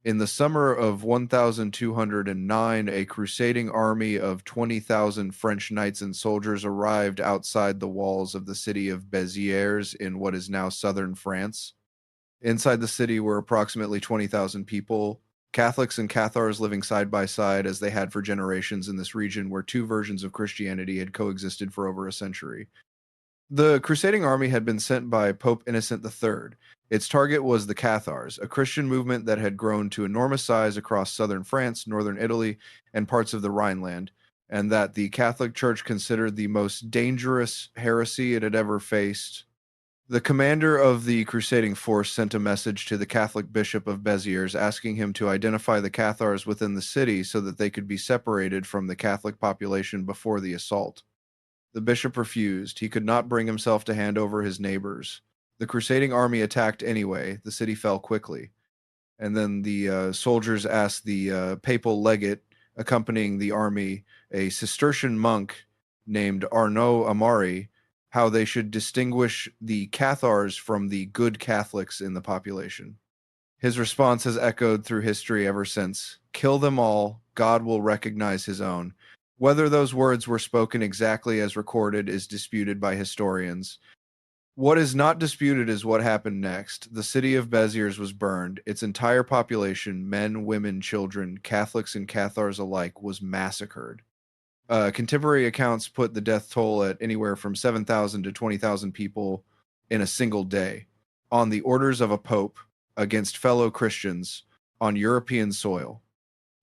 In the summer of 1209, a crusading army of 20,000 French knights and soldiers arrived outside the walls of the city of Beziers in what is now southern France. Inside the city were approximately 20,000 people, Catholics and Cathars living side by side as they had for generations in this region where two versions of Christianity had coexisted for over a century. The crusading army had been sent by Pope Innocent III. Its target was the Cathars, a Christian movement that had grown to enormous size across southern France, northern Italy, and parts of the Rhineland, and that the Catholic Church considered the most dangerous heresy it had ever faced. The commander of the crusading force sent a message to the Catholic Bishop of Beziers asking him to identify the Cathars within the city so that they could be separated from the Catholic population before the assault. The bishop refused. He could not bring himself to hand over his neighbors. The crusading army attacked anyway. The city fell quickly. And then the soldiers asked the papal legate accompanying the army, a Cistercian monk named Arnaud Amari, how they should distinguish the Cathars from the good Catholics in the population. His response has echoed through history ever since. Kill them all, God will recognize his own. Whether those words were spoken exactly as recorded is disputed by historians. What is not disputed is what happened next. The city of Beziers was burned. Its entire population, men, women, children, Catholics and Cathars alike, was massacred. Contemporary accounts put the death toll at anywhere from 7,000 to 20,000 people in a single day, on the orders of a pope against fellow Christians on European soil.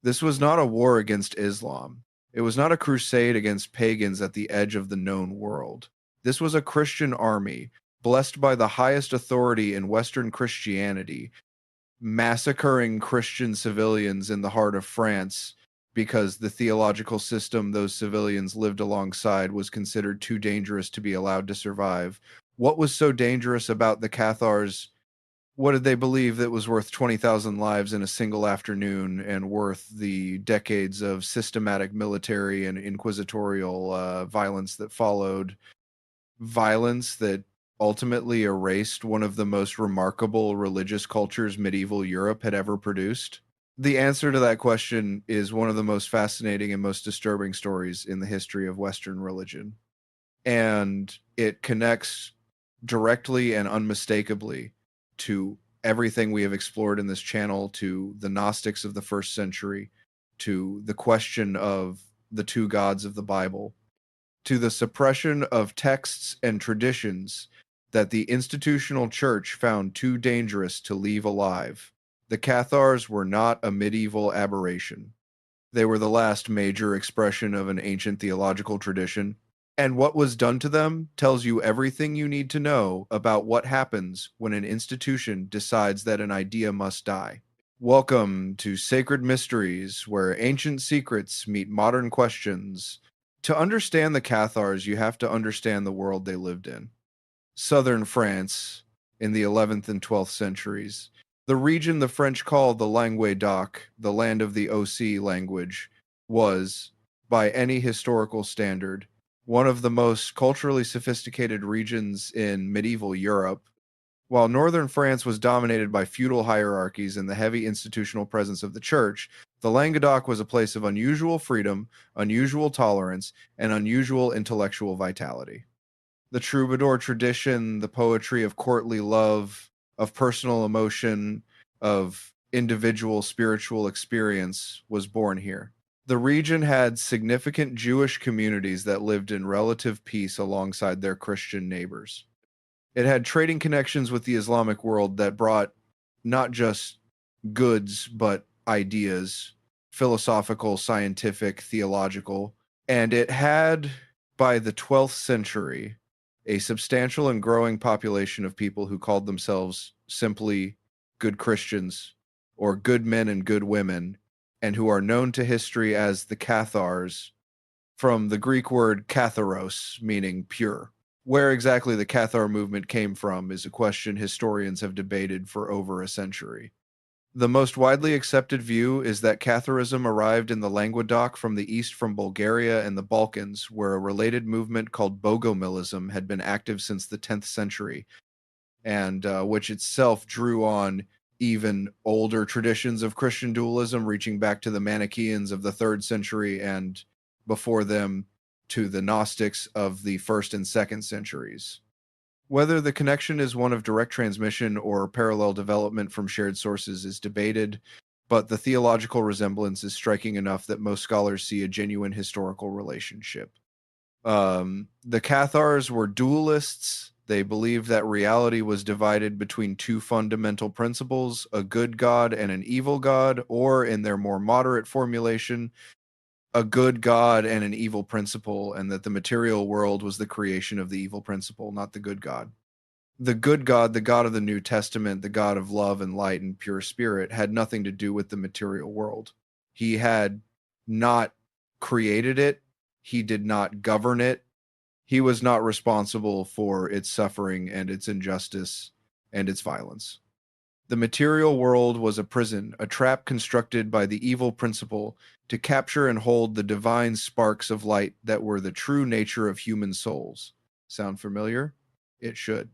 This was not a war against Islam. It was not a crusade against pagans at the edge of the known world. This was a Christian army, blessed by the highest authority in Western Christianity, massacring Christian civilians in the heart of France because the theological system those civilians lived alongside was considered too dangerous to be allowed to survive. What was so dangerous about the Cathars? What did they believe that was worth 20,000 lives in a single afternoon and worth the decades of systematic military and inquisitorial violence that followed? Violence that ultimately erased one of the most remarkable religious cultures medieval Europe had ever produced? The answer to that question is one of the most fascinating and most disturbing stories in the history of Western religion. And it connects directly and unmistakably to everything we have explored in this channel, to the Gnostics of the first century, to the question of the two gods of the Bible, to the suppression of texts and traditions that the institutional church found too dangerous to leave alive. The Cathars were not a medieval aberration. They were the last major expression of an ancient theological tradition, and what was done to them tells you everything you need to know about what happens when an institution decides that an idea must die. Welcome to Sacred Mysteries, where ancient secrets meet modern questions. To understand the Cathars, you have to understand the world they lived in. Southern France in the 11th and 12th centuries. The region the French called the Languedoc, the land of the OC language, was, by any historical standard, one of the most culturally sophisticated regions in medieval Europe. While northern France was dominated by feudal hierarchies and the heavy institutional presence of the church, the Languedoc was a place of unusual freedom, unusual tolerance, and unusual intellectual vitality. The troubadour tradition, the poetry of courtly love, of personal emotion, of individual spiritual experience was born here. The region had significant Jewish communities that lived in relative peace alongside their Christian neighbors. It had trading connections with the Islamic world that brought not just goods, but ideas, philosophical, scientific, theological. And it had, by the 12th century, a substantial and growing population of people who called themselves simply good Christians or good men and good women, and who are known to history as the Cathars, from the Greek word katharos, meaning pure. Where exactly the Cathar movement came from is a question historians have debated for over a century. The most widely accepted view is that Catharism arrived in the Languedoc from the east from Bulgaria and the Balkans, where a related movement called Bogomilism had been active since the 10th century, and which itself drew on even older traditions of Christian dualism, reaching back to the Manichaeans of the 3rd century and before them to the Gnostics of the 1st and 2nd centuries. Whether the connection is one of direct transmission or parallel development from shared sources is debated, but the theological resemblance is striking enough that most scholars see a genuine historical relationship. The Cathars were dualists. They believed that reality was divided between two fundamental principles, a good God and an evil God, or in their more moderate formulation, a good God and an evil principle, and that the material world was the creation of the evil principle, not the good God. The good God, the God of the New Testament, the God of love and light and pure spirit, had nothing to do with the material world. He had not created it. He did not govern it. He was not responsible for its suffering and its injustice and its violence. The material world was a prison, a trap constructed by the evil principle to capture and hold the divine sparks of light that were the true nature of human souls. Sound familiar? It should.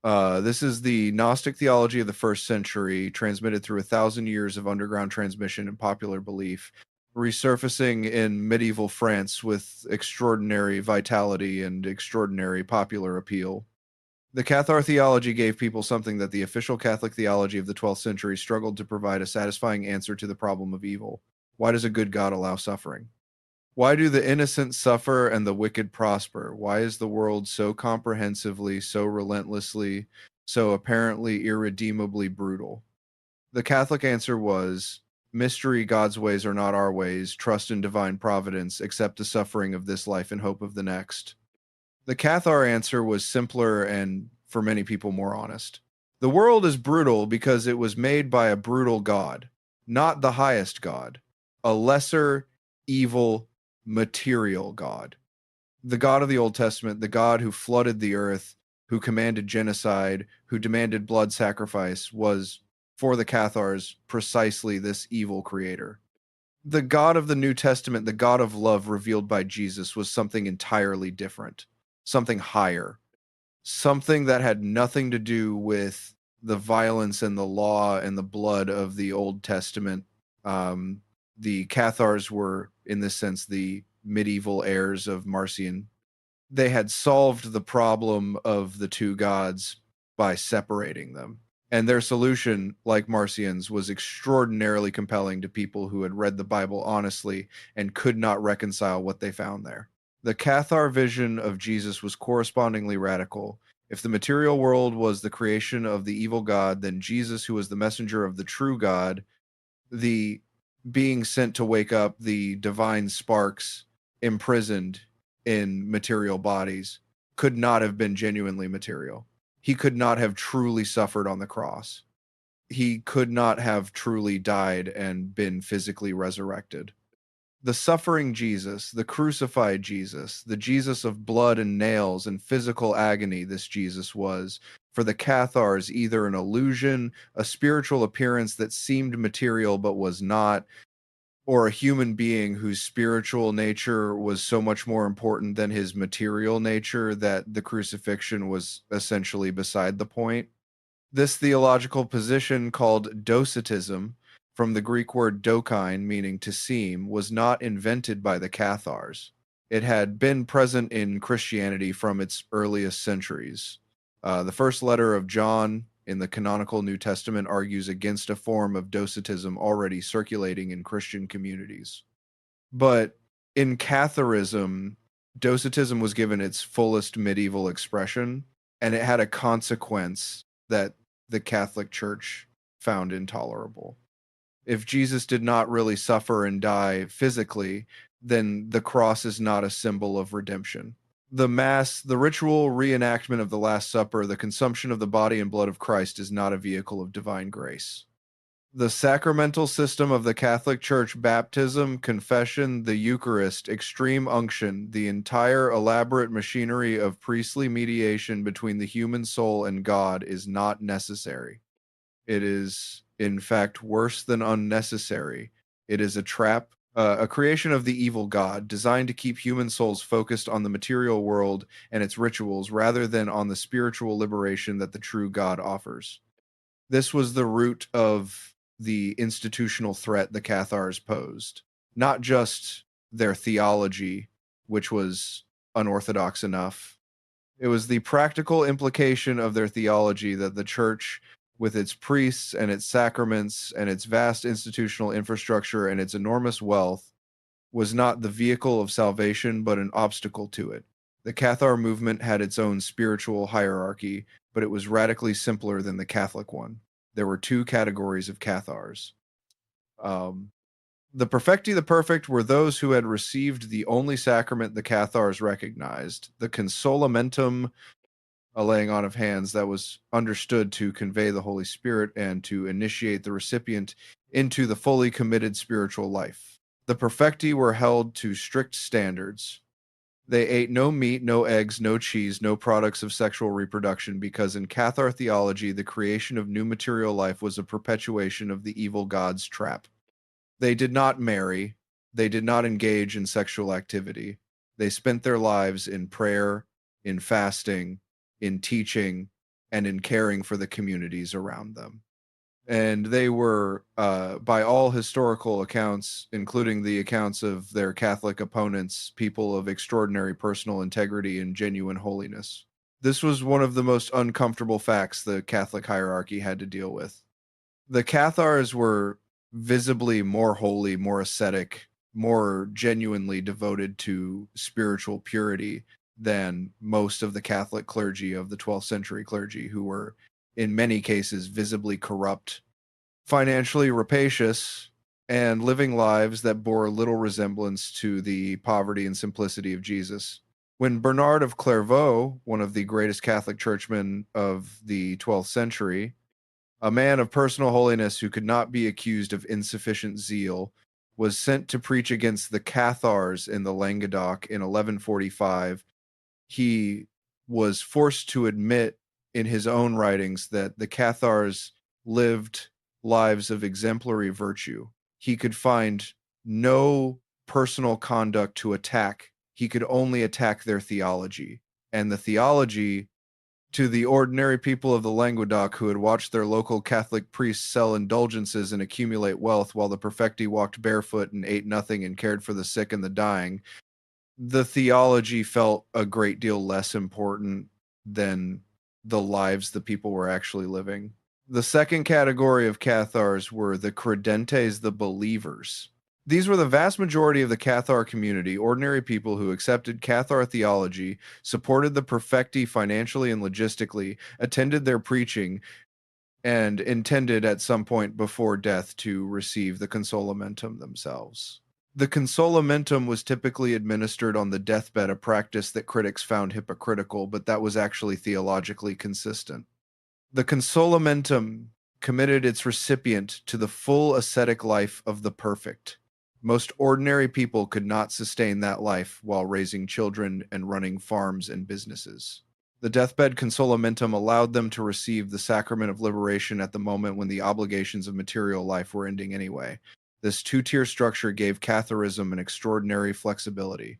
This is the Gnostic theology of the 1st century, transmitted through 1,000 years of underground transmission and popular belief, resurfacing in medieval France with extraordinary vitality and extraordinary popular appeal. The Cathar theology gave people something that the official Catholic theology of the 12th century struggled to provide: a satisfying answer to the problem of evil. Why does a good God allow suffering? Why do the innocent suffer and the wicked prosper? Why is the world so comprehensively, so relentlessly, so apparently irredeemably brutal? The Catholic answer was, mystery, God's ways are not our ways. Trust in divine providence. Accept the suffering of this life in hope of the next. The Cathar answer was simpler and, for many people, more honest. The world is brutal because it was made by a brutal God, not the highest God, a lesser, evil, material God. The God of the Old Testament, the God who flooded the earth, who commanded genocide, who demanded blood sacrifice, was, for the Cathars, precisely this evil creator. The God of the New Testament, the God of love revealed by Jesus, was something entirely different, something higher, something that had nothing to do with the violence and the law and the blood of the Old Testament. The Cathars were, in this sense, the medieval heirs of Marcion. They had solved the problem of the two gods by separating them. And their solution, like Marcion's, was extraordinarily compelling to people who had read the Bible honestly and could not reconcile what they found there. The Cathar vision of Jesus was correspondingly radical. If the material world was the creation of the evil God, then Jesus, who was the messenger of the true God, the being sent to wake up the divine sparks imprisoned in material bodies, could not have been genuinely material. He could not have truly suffered on the cross. He could not have truly died and been physically resurrected. The suffering Jesus, the crucified Jesus, the Jesus of blood and nails and physical agony, this Jesus was, for the Cathars, either an illusion, a spiritual appearance that seemed material but was not, or a human being whose spiritual nature was so much more important than his material nature that the crucifixion was essentially beside the point. This theological position, called Docetism, from the Greek word dokein, meaning to seem, was not invented by the Cathars. It had been present in Christianity from its earliest centuries. The first letter of John in the canonical New Testament argues against a form of Docetism already circulating in Christian communities. But in Catharism, Docetism was given its fullest medieval expression, and it had a consequence that the Catholic Church found intolerable. If Jesus did not really suffer and die physically, then the cross is not a symbol of redemption. The Mass, the ritual reenactment of the Last Supper, the consumption of the body and blood of Christ, is not a vehicle of divine grace. The sacramental system of the Catholic Church, baptism, confession, the Eucharist, extreme unction, the entire elaborate machinery of priestly mediation between the human soul and God, is not necessary. It is, in fact, worse than unnecessary. It is a trap, a creation of the evil God, designed to keep human souls focused on the material world and its rituals rather than on the spiritual liberation that the true God offers. This was the root of the institutional threat the Cathars posed, not just their theology, which was unorthodox enough. It was the practical implication of their theology that the church, with its priests and its sacraments and its vast institutional infrastructure and its enormous wealth, was not the vehicle of salvation but an obstacle to it. The Cathar movement had its own spiritual hierarchy, but it was radically simpler than the Catholic one. There were two categories of Cathars. Um, the perfecti, the perfect, were those who had received the only sacrament the Cathars recognized, the consolamentum, a laying on of hands that was understood to convey the Holy Spirit and to initiate the recipient into the fully committed spiritual life. The perfecti were held to strict standards. They ate no meat, no eggs, no cheese, no products of sexual reproduction, because in Cathar theology, the creation of new material life was a perpetuation of the evil god's trap. They did not marry. They did not engage in sexual activity. They spent their lives in prayer, in fasting, in teaching, and in caring for the communities around them. And they were, by all historical accounts, including the accounts of their Catholic opponents, people of extraordinary personal integrity and genuine holiness. This was one of the most uncomfortable facts the Catholic hierarchy had to deal with. The Cathars were visibly more holy, more ascetic, more genuinely devoted to spiritual purity than most of the Catholic clergy of the 12th century clergy, who were in many cases visibly corrupt, financially rapacious, and living lives that bore little resemblance to the poverty and simplicity of Jesus. When Bernard of Clairvaux, one of the greatest Catholic churchmen of the 12th century, a man of personal holiness who could not be accused of insufficient zeal, was sent to preach against the Cathars in the Languedoc in 1145, he was forced to admit in his own writings that the Cathars lived lives of exemplary virtue. He could find no personal conduct to attack. He could only attack their theology. And the theology, to the ordinary people of the Languedoc who had watched their local Catholic priests sell indulgences and accumulate wealth while the perfecti walked barefoot and ate nothing and cared for the sick and the dying, the theology felt a great deal less important than the lives the people were actually living. The second category of Cathars were the credentes, the believers. These were the vast majority of the Cathar community, ordinary people who accepted Cathar theology, supported the perfecti financially and logistically, attended their preaching, and intended at some point before death to receive the consolamentum themselves. The consolamentum was typically administered on the deathbed, a practice that critics found hypocritical, but that was actually theologically consistent. The consolamentum committed its recipient to the full ascetic life of the perfect. Most ordinary people could not sustain that life while raising children and running farms and businesses. The deathbed consolamentum allowed them to receive the sacrament of liberation at the moment when the obligations of material life were ending anyway. This two-tier structure gave Catharism an extraordinary flexibility.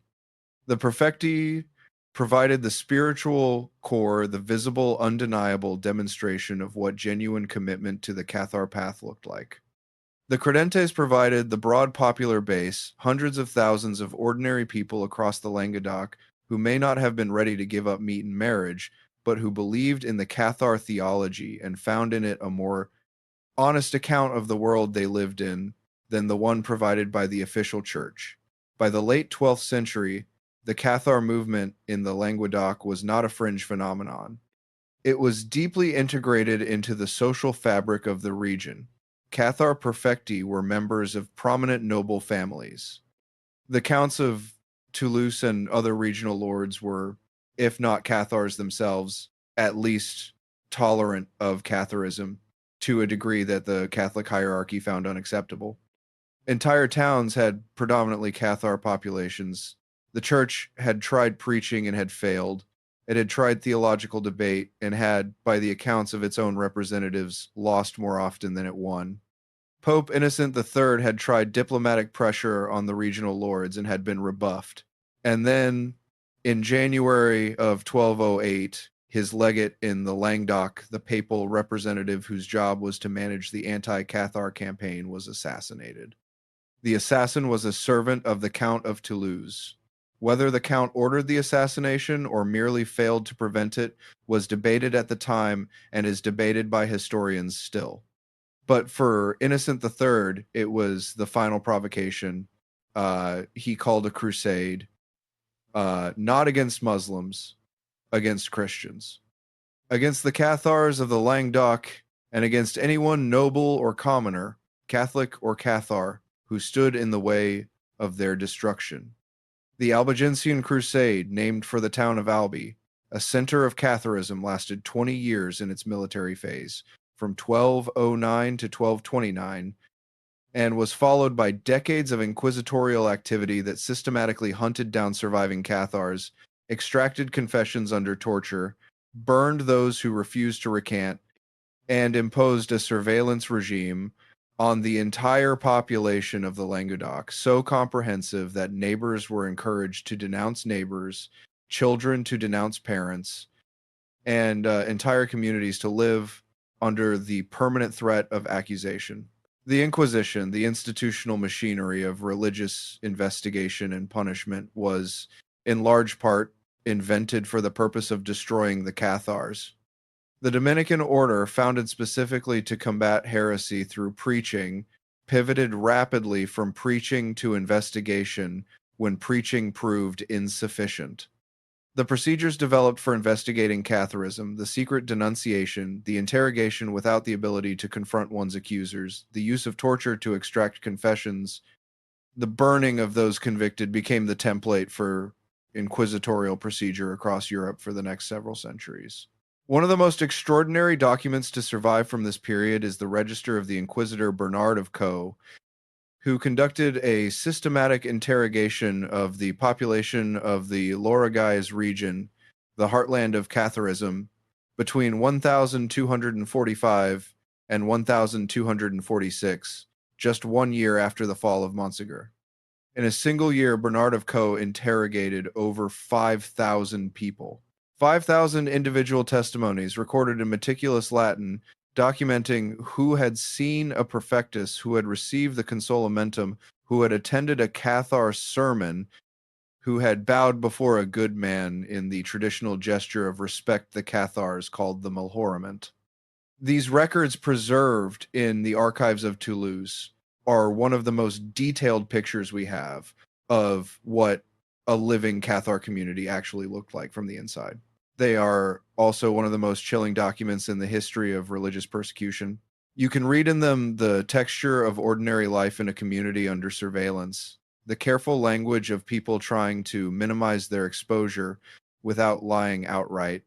The perfecti provided the spiritual core, the visible, undeniable demonstration of what genuine commitment to the Cathar path looked like. The credentes provided the broad popular base, hundreds of thousands of ordinary people across the Languedoc who may not have been ready to give up meat and marriage, but who believed in the Cathar theology and found in it a more honest account of the world they lived in than the one provided by the official church. By the late 12th century, the Cathar movement in the Languedoc was not a fringe phenomenon. It was deeply integrated into the social fabric of the region. Cathar perfecti were members of prominent noble families. The counts of Toulouse and other regional lords were, if not Cathars themselves, at least tolerant of Catharism to a degree that the Catholic hierarchy found unacceptable. Entire towns had predominantly Cathar populations. The church had tried preaching and had failed. It had tried theological debate and had, by the accounts of its own representatives, lost more often than it won. Pope Innocent III had tried diplomatic pressure on the regional lords and had been rebuffed. And then, in January of 1208, His legate in the Languedoc, the papal representative whose job was to manage the anti-Cathar campaign, was assassinated. The assassin was a servant of the Count of Toulouse. Whether the Count ordered the assassination or merely failed to prevent it was debated at the time and is debated by historians still. But for Innocent III, it was the final provocation. He called a crusade, not against Muslims, against Christians, against the Cathars of the Languedoc, and against anyone noble or commoner, Catholic or Cathar, who stood in the way of their destruction. The Albigensian Crusade, named for the town of Albi, a center of Catharism, lasted 20 years in its military phase, from 1209 to 1229, and was followed by decades of inquisitorial activity that systematically hunted down surviving Cathars, extracted confessions under torture, burned those who refused to recant, and imposed a surveillance regime on the entire population of the Languedoc, so comprehensive that neighbors were encouraged to denounce neighbors, children to denounce parents, and entire communities to live under the permanent threat of accusation. The Inquisition, the institutional machinery of religious investigation and punishment, was in large part invented for the purpose of destroying the Cathars. The Dominican order, founded specifically to combat heresy through preaching, pivoted rapidly from preaching to investigation when preaching proved insufficient. The procedures developed for investigating Catharism, the secret denunciation, the interrogation without the ability to confront one's accusers, the use of torture to extract confessions, the burning of those convicted became the template for inquisitorial procedure across Europe for the next several centuries. One of the most extraordinary documents to survive from this period is the register of the Inquisitor Bernard of Caen, who conducted a systematic interrogation of the population of the Lorraguais region, the heartland of Catharism, between 1245 and 1246, just 1 year after the fall of Massacred. In a single year, Bernard of Caen interrogated over 5,000 people. 5,000 individual testimonies recorded in meticulous Latin documenting who had seen a perfectus, who had received the consolamentum, who had attended a Cathar sermon, who had bowed before a good man in the traditional gesture of respect the Cathars called the malhorament. These records preserved in the archives of Toulouse are one of the most detailed pictures we have of what a living Cathar community actually looked like from the inside. They are also one of the most chilling documents in the history of religious persecution. You can read in them the texture of ordinary life in a community under surveillance, the careful language of people trying to minimize their exposure without lying outright,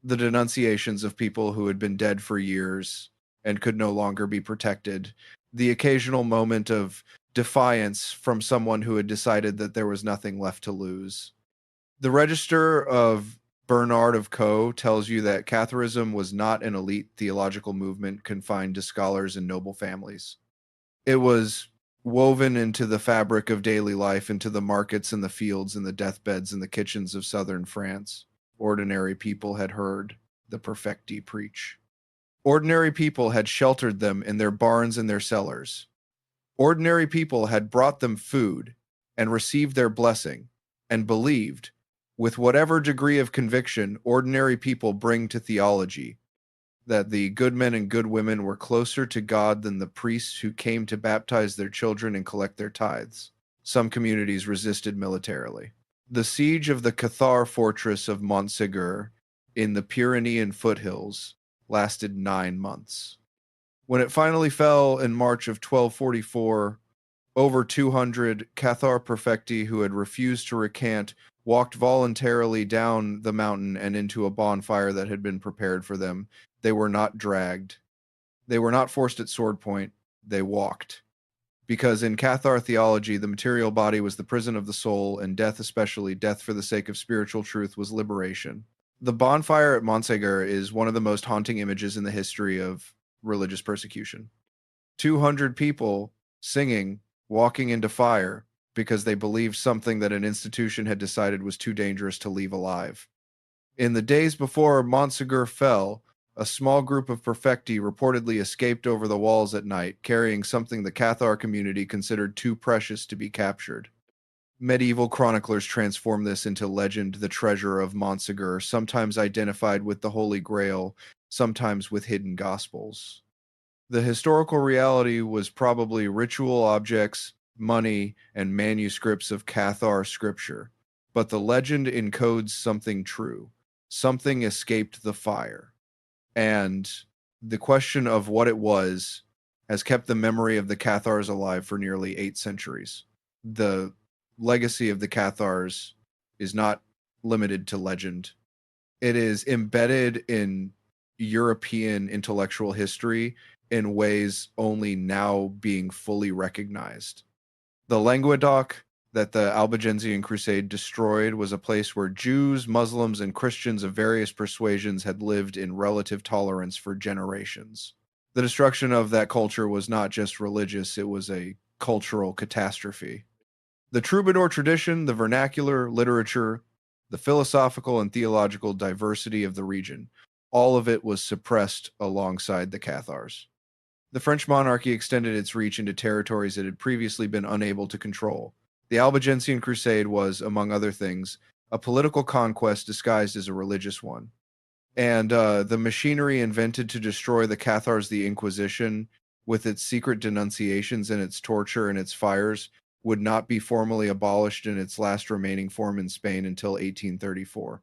the denunciations of people who had been dead for years and could no longer be protected, the occasional moment of defiance from someone who had decided that there was nothing left to lose. The Register of Bernard of Caen tells you that Catharism was not an elite theological movement confined to scholars and noble families. It was woven into the fabric of daily life, into the markets and the fields and the deathbeds and the kitchens of southern France. Ordinary people had heard the perfecti preach. Ordinary people had sheltered them in their barns and their cellars. Ordinary people had brought them food and received their blessing and believed, with whatever degree of conviction ordinary people bring to theology, that the good men and good women were closer to God than the priests who came to baptize their children and collect their tithes. Some communities resisted militarily. The siege of the Cathar fortress of Montségur in the Pyrenean foothills lasted 9 months. When it finally fell in March of 1244, over 200 Cathar perfecti who had refused to recant walked voluntarily down the mountain and into a bonfire that had been prepared for them. They were not dragged. They were not forced at sword point. They walked. Because in Cathar theology, the material body was the prison of the soul, and death, especially death for the sake of spiritual truth, was liberation. The bonfire at Montségur is one of the most haunting images in the history of religious persecution. 200 people singing, walking into fire, because they believed something that an institution had decided was too dangerous to leave alive. In the days before Montsegur fell, a small group of perfecti reportedly escaped over the walls at night, carrying something the Cathar community considered too precious to be captured. Medieval chroniclers transform this into legend, the treasure of Montsegur, sometimes identified with the Holy Grail, sometimes with hidden gospels. The historical reality was probably ritual objects, money, and manuscripts of Cathar scripture. But the legend encodes something true. Something escaped the fire. And the question of what it was has kept the memory of the Cathars alive for nearly 8 centuries. The legacy of the Cathars is not limited to legend. It is embedded in European intellectual history in ways only now being fully recognized. The Languedoc that the Albigensian Crusade destroyed was a place where Jews, Muslims, and Christians of various persuasions had lived in relative tolerance for generations. The destruction of that culture was not just religious, it was a cultural catastrophe. The troubadour tradition, the vernacular, literature, the philosophical and theological diversity of the region, all of it was suppressed alongside the Cathars. The French monarchy extended its reach into territories it had previously been unable to control. The Albigensian Crusade was, among other things, a political conquest disguised as a religious one. And the machinery invented to destroy the Cathars, the Inquisition, with its secret denunciations and its torture and its fires, would not be formally abolished in its last remaining form in Spain until 1834.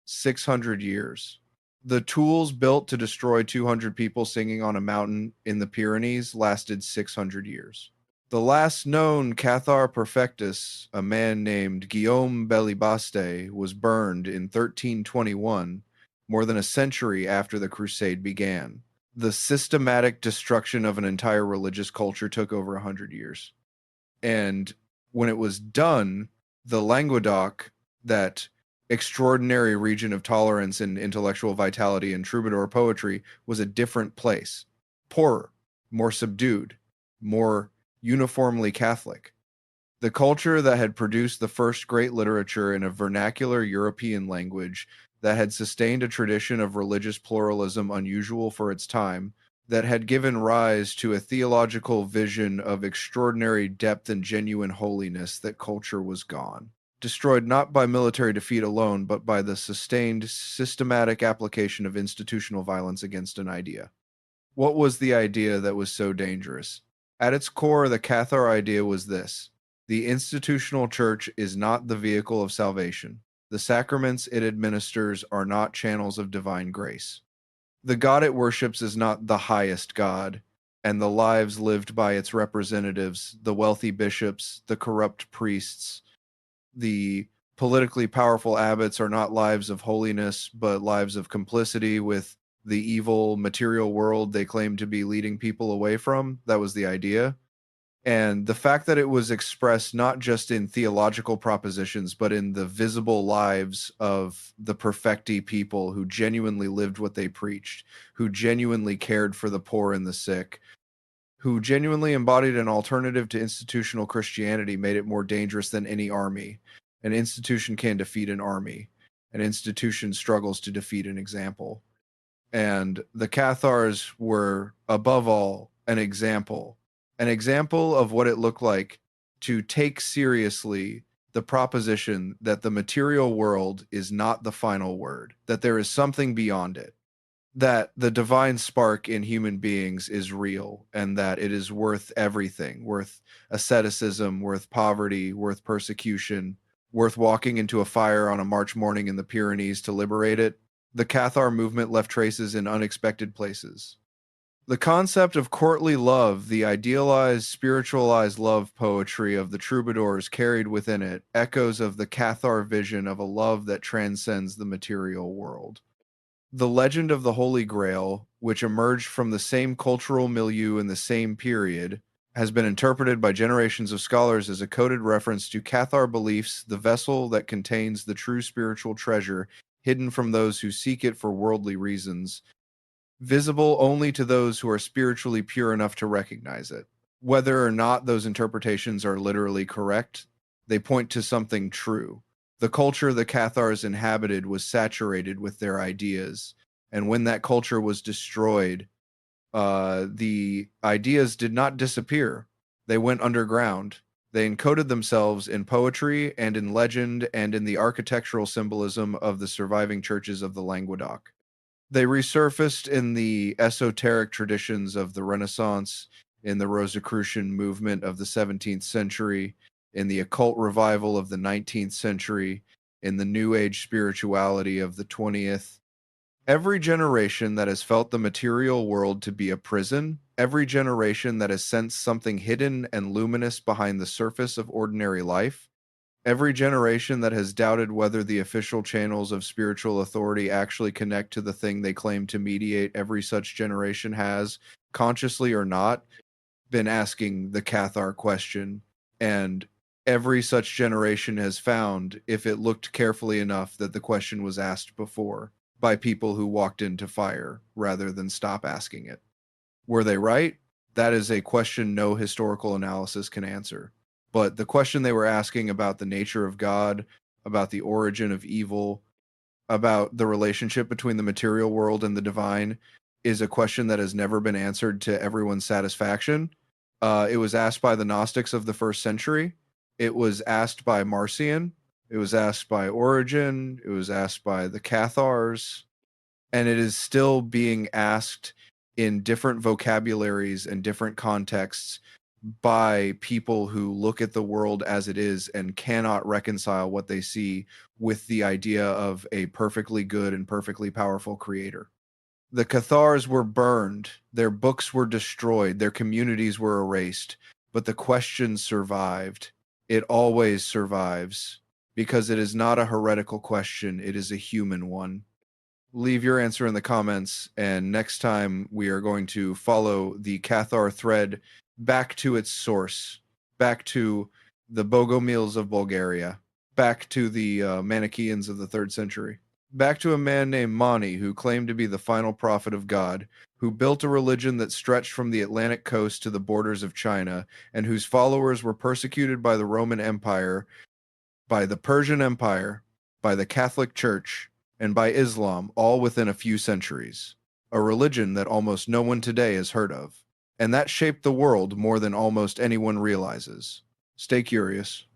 600 years. The tools built to destroy 200 people singing on a mountain in the Pyrenees lasted 600 years. The last known Cathar perfectus, a man named Guillaume Belibaste, was burned in 1321, more than a century after the Crusade began. The systematic destruction of an entire religious culture took over 100 years. And when it was done, the Languedoc, that extraordinary region of tolerance and intellectual vitality and troubadour poetry, was a different place. Poorer, more subdued, more uniformly Catholic. The culture that had produced the first great literature in a vernacular European language, that had sustained a tradition of religious pluralism unusual for its time, that had given rise to a theological vision of extraordinary depth and genuine holiness, that culture was gone. Destroyed not by military defeat alone, but by the sustained, systematic application of institutional violence against an idea. What was the idea that was so dangerous? At its core, the Cathar idea was this: the institutional church is not the vehicle of salvation. The sacraments it administers are not channels of divine grace. The God it worships is not the highest God, and the lives lived by its representatives, the wealthy bishops, the corrupt priests, the politically powerful abbots, are not lives of holiness, but lives of complicity with the evil material world they claim to be leading people away from. That was the idea. And the fact that it was expressed not just in theological propositions, but in the visible lives of the perfecti people who genuinely lived what they preached, who genuinely cared for the poor and the sick, who genuinely embodied an alternative to institutional Christianity, made it more dangerous than any army. An institution can defeat an army. An institution struggles to defeat an example. And the Cathars were, above all, an example of what it looked like to take seriously the proposition that the material world is not the final word, that there is something beyond it, that the divine spark in human beings is real, and that it is worth everything, worth asceticism, worth poverty, worth persecution, worth walking into a fire on a March morning in the Pyrenees to liberate it. The Cathar movement left traces in unexpected places. The concept of courtly love, the idealized, spiritualized love poetry of the troubadours, carried within it echoes of the Cathar vision of a love that transcends the material world. The legend of the Holy Grail, which emerged from the same cultural milieu in the same period, has been interpreted by generations of scholars as a coded reference to Cathar beliefs, the vessel that contains the true spiritual treasure, hidden from those who seek it for worldly reasons, visible only to those who are spiritually pure enough to recognize it. Whether or not those interpretations are literally correct, they point to something true. The culture the Cathars inhabited was saturated with their ideas, and when that culture was destroyed, the ideas did not disappear. They went underground. They encoded themselves in poetry and in legend and in the architectural symbolism of the surviving churches of the Languedoc. They resurfaced in the esoteric traditions of the Renaissance, in the Rosicrucian movement of the 17th century, in the occult revival of the 19th century, in the New Age spirituality of the 20th. Every generation that has felt the material world to be a prison, every generation that has sensed something hidden and luminous behind the surface of ordinary life, every generation that has doubted whether the official channels of spiritual authority actually connect to the thing they claim to mediate, every such generation has, consciously or not, been asking the Cathar question. And every such generation has found, if it looked carefully enough, that the question was asked before by people who walked into fire rather than stop asking it. Were they right? That is a question no historical analysis can answer. But the question they were asking about the nature of God, about the origin of evil, about the relationship between the material world and the divine, is a question that has never been answered to everyone's satisfaction. It was asked by the Gnostics of the first century. It was asked by Marcion. It was asked by Origen. It was asked by the Cathars. And it is still being asked in different vocabularies and different contexts by people who look at the world as it is and cannot reconcile what they see with the idea of a perfectly good and perfectly powerful creator. The Cathars were burned, their books were destroyed, their communities were erased, but the question survived. It always survives because it is not a heretical question, it is a human one. Leave your answer in the comments, and next time we are going to follow the Cathar thread back to its source, back to the Bogomils of Bulgaria, back to the Manichaeans of the 3rd century, back to a man named Mani who claimed to be the final prophet of God, who built a religion that stretched from the Atlantic coast to the borders of China, and whose followers were persecuted by the Roman Empire, by the Persian Empire, by the Catholic Church, and by Islam, all within a few centuries. A religion that almost no one today has heard of. And that shaped the world more than almost anyone realizes. Stay curious.